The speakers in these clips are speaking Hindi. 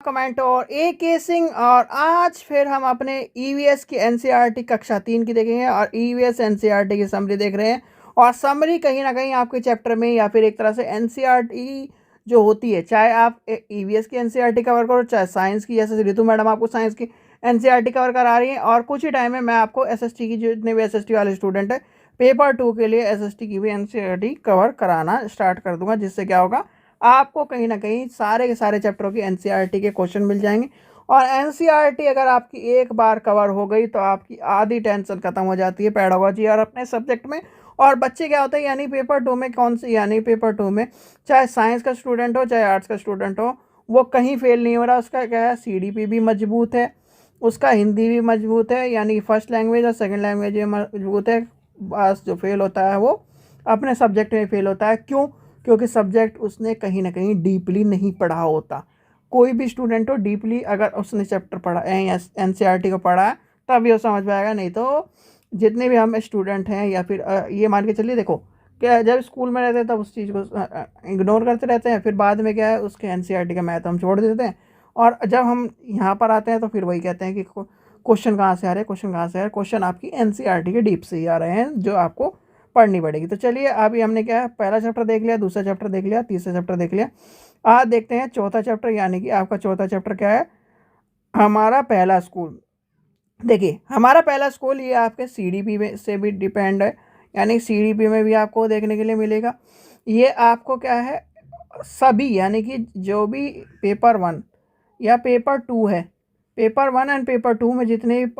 कमेंट और ए के सिंह। और आज फिर हम अपने ईवीएस की एनसीईआरटी कक्षा 3 की देखेंगे और ईवीएस एनसीईआरटी की समरी देख रहे हैं। और समरी कहीं ना कहीं आपके चैप्टर में या फिर एक तरह से एनसीईआरटी जो होती है, चाहे आप ईवीएस की एनसीईआरटी कवर करो, चाहे साइंस की, जैसे रितु मैडम आपको साइंस की एनसीईआरटी कवर करा रही हैं। और कुछ ही टाइम में मैं आपको एसएसटी की, जितने भी एसएसटी वाले स्टूडेंट है, पेपर 2 के लिए एसएसटी की भी एनसीईआरटी कवर कराना स्टार्ट कर दूंगा, जिससे क्या होगा, आपको कहीं ना कहीं सारे के सारे चैप्टरों की एनसीईआरटी के क्वेश्चन मिल जाएंगे। और एनसीईआरटी अगर आपकी एक बार कवर हो गई तो आपकी आधी टेंशन खत्म हो जाती है पेडागोजी और अपने सब्जेक्ट में। और बच्चे क्या होते हैं, यानी पेपर 2 में कौन सी, यानी पेपर 2 में चाहे साइंस का स्टूडेंट हो चाहे आर्ट्स का स्टूडेंट हो, वो कहीं फेल नहीं हो रहा। उसका क्या है, सीडीपी भी मजबूत है, उसका हिंदी भी मजबूत है, यानी फर्स्ट लैंग्वेज और सेकेंड लैंग्वेज भी मजबूत है। बस जो फेल होता है वो अपने सब्जेक्ट में फेल होता है। क्यों? क्योंकि सब्जेक्ट उसने कहीं ना कहीं डीपली नहीं पढ़ा होता। कोई भी स्टूडेंट हो, डीपली अगर उसने चैप्टर पढ़ा है या एनसीईआरटी को पढ़ा है तभी वो समझ पाएगा। नहीं तो जितने भी हम स्टूडेंट हैं, या फिर ये मान के चलिए, देखो क्या, जब स्कूल में रहते हैं तब उस चीज़ को इग्नोर करते रहते हैं, फिर बाद में क्या है, उसके एनसीईआरटी का मैथ हम छोड़ देते हैं। और जब हम यहाँ पर आते हैं तो फिर वही कहते हैं कि क्वेश्चन कहाँ से आ रहे हैं, क्वेश्चन कहाँ से आ रहे हैं। क्वेश्चन आपकी एनसीईआरटी के डीप से ही आ रहे हैं, जो आपको पढ़नी पड़ेगी। तो चलिए, अभी हमने क्या है, पहला चैप्टर देख लिया, दूसरा चैप्टर देख लिया, तीसरा चैप्टर देख लिया। आज देखते हैं चौथा चैप्टर, यानी कि आपका चौथा चैप्टर क्या है, हमारा पहला स्कूल। देखिए, हमारा पहला स्कूल ये आपके सीडीपी में से भी डिपेंड है, यानी सीडीपी में भी आपको देखने के लिए मिलेगा। ये आपको क्या है, सभी यानी कि जो भी पेपर 1 या पेपर 2 है, पेपर 1 एंड पेपर 2 में जितने भी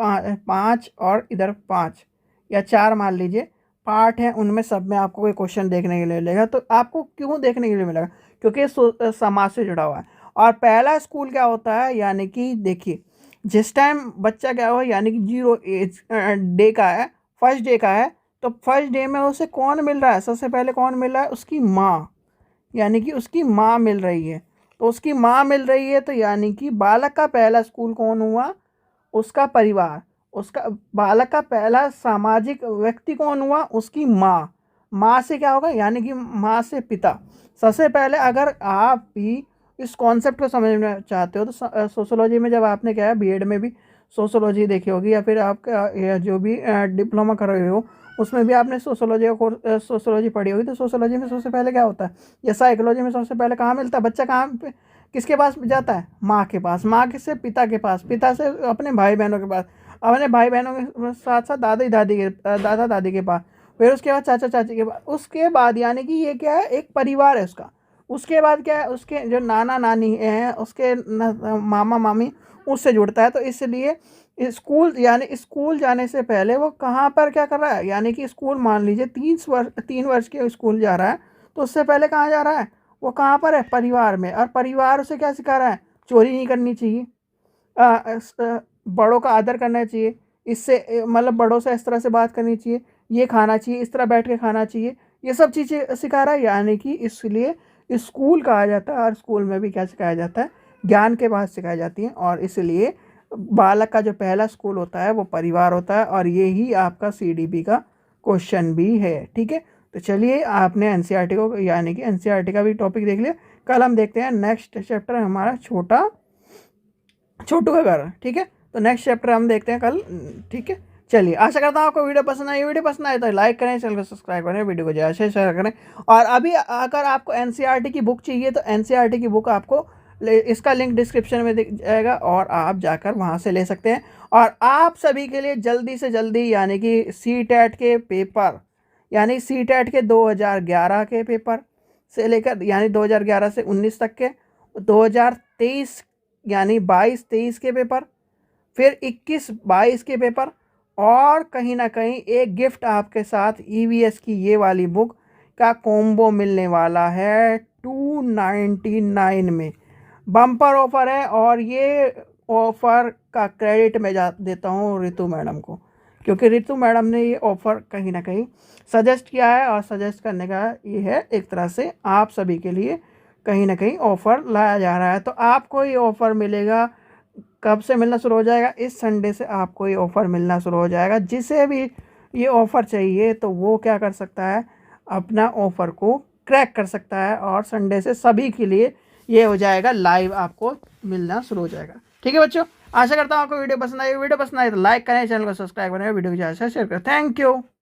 5 और इधर 5 या 4 मान लीजिए पार्ट हैं, उनमें सब में आपको कोई क्वेश्चन देखने के लिए मिलेगा। तो आपको क्यों देखने के लिए मिलेगा? क्योंकि ये समाज से जुड़ा हुआ है। और पहला स्कूल क्या होता है, यानी कि देखिए, जिस टाइम बच्चा क्या हुआ, यानी कि 0 एज डे का है, फर्स्ट डे का है, तो फर्स्ट डे में उसे कौन मिल रहा है? सबसे पहले कौन मिल रहा है? उसकी माँ, यानी कि उसकी माँ मिल रही है। तो उसकी माँ मिल रही है, तो यानी कि बालक का पहला स्कूल कौन हुआ? उसका परिवार। उसका बालक का पहला सामाजिक व्यक्ति कौन हुआ? उसकी माँ। माँ से क्या होगा, यानी कि माँ से पिता। सबसे पहले अगर आप भी इस कॉन्सेप्ट को समझना चाहते हो तो सोशोलॉजी में, जब आपने क्या है, बीएड में भी सोशोलॉजी देखी होगी, या फिर आपका जो भी डिप्लोमा कर रहे हो उसमें भी आपने सोशोलॉजी का कोर्स, सोशोलॉजी पढ़ी होगी। तो सोशोलॉजी में सबसे पहले क्या होता है, या साइकोलॉजी में सबसे पहले कहाँ मिलता है, बच्चा कहाँ पे, किसके पास जाता है? माँ के पास। माँ के से पिता के पास, पिता से अपने भाई बहनों के पास, अपने भाई बहनों के साथ साथ दादी दादी के, दादा दादी के पास, फिर उसके बाद चाचा चाची के पास। उसके बाद यानी कि ये क्या है, एक परिवार है उसका। उसके बाद क्या है, उसके जो नाना नानी हैं, उसके मामा मामी, उससे जुड़ता है। तो इसलिए स्कूल, यानी स्कूल जाने से पहले वो कहाँ पर क्या कर रहा है, यानी कि स्कूल मान लीजिए 3 वर्ष के स्कूल जा रहा है, तो उससे पहले कहाँ जा रहा है, वो कहाँ पर है, परिवार में। और परिवार उसे क्या सिखा रहा है? चोरी नहीं करनी चाहिए, बड़ों का आदर करना चाहिए, इससे मतलब बड़ों से इस तरह से बात करनी चाहिए, ये खाना चाहिए, इस तरह बैठ के खाना चाहिए, ये सब चीज़ें सिखा रहा है। यानी कि इसलिए स्कूल कहा जाता है। और स्कूल में भी क्या सिखाया जाता है? ज्ञान के बात सिखाई जाती हैं। और इसलिए बालक का जो पहला स्कूल होता है वो परिवार होता है, और यही आपका सीडीपी का क्वेश्चन भी है। ठीक है, तो चलिए, आपने एनसीईआरटी को, यानी कि एनसीईआरटी का भी टॉपिक देख लिया। कल हम देखते हैं नेक्स्ट चैप्टर, हमारा छोटू का घर। ठीक है, तो नेक्स्ट चैप्टर हम देखते हैं कल। ठीक है, चलिए, आशा करता हूँ आपको वीडियो पसंद आई। वीडियो पसंद आए तो लाइक करें, चैनल को सब्सक्राइब करें, वीडियो को ज़्यादा से शेयर करें। और अभी अगर आपको एनसीईआरटी की बुक चाहिए तो एनसीईआरटी की बुक आपको, इसका लिंक डिस्क्रिप्शन में दिख जाएगा और आप जाकर वहाँ से ले सकते हैं। और आप सभी के लिए जल्दी से जल्दी, यानी कि सीटेट के पेपर, यानी सीटेट के 2011 के पेपर से लेकर, यानी 2011 से 19 तक के, 2023 यानी 22-23 के पेपर, फिर 21-22 के पेपर, और कहीं ना कहीं एक गिफ्ट आपके साथ ईवीएस की ये वाली बुक का कॉम्बो मिलने वाला है 299 में। बम्पर ऑफर है, और ये ऑफ़र का क्रेडिट मैं देता हूँ रितु मैडम को, क्योंकि रितु मैडम ने ये ऑफ़र कहीं ना कहीं सजेस्ट किया है। और सजेस्ट करने का ये है, एक तरह से आप सभी के लिए कहीं ना कहीं ऑफ़र लाया जा रहा है। तो आपको ये ऑफ़र मिलेगा, कब से मिलना शुरू हो जाएगा? इस संडे से आपको ये ऑफ़र मिलना शुरू हो जाएगा। जिसे भी ये ऑफ़र चाहिए तो वो क्या कर सकता है, अपना ऑफ़र को क्रैक कर सकता है, और संडे से सभी के लिए ये हो जाएगा लाइव, आपको मिलना शुरू हो जाएगा। ठीक है बच्चों, आशा करता हूँ आपको वीडियो पसंद आई। वीडियो पसंद आए तो लाइक करें, चैनल को सब्सक्राइब करें, वीडियो को ज़्यादा से शेयर करें। Thank you.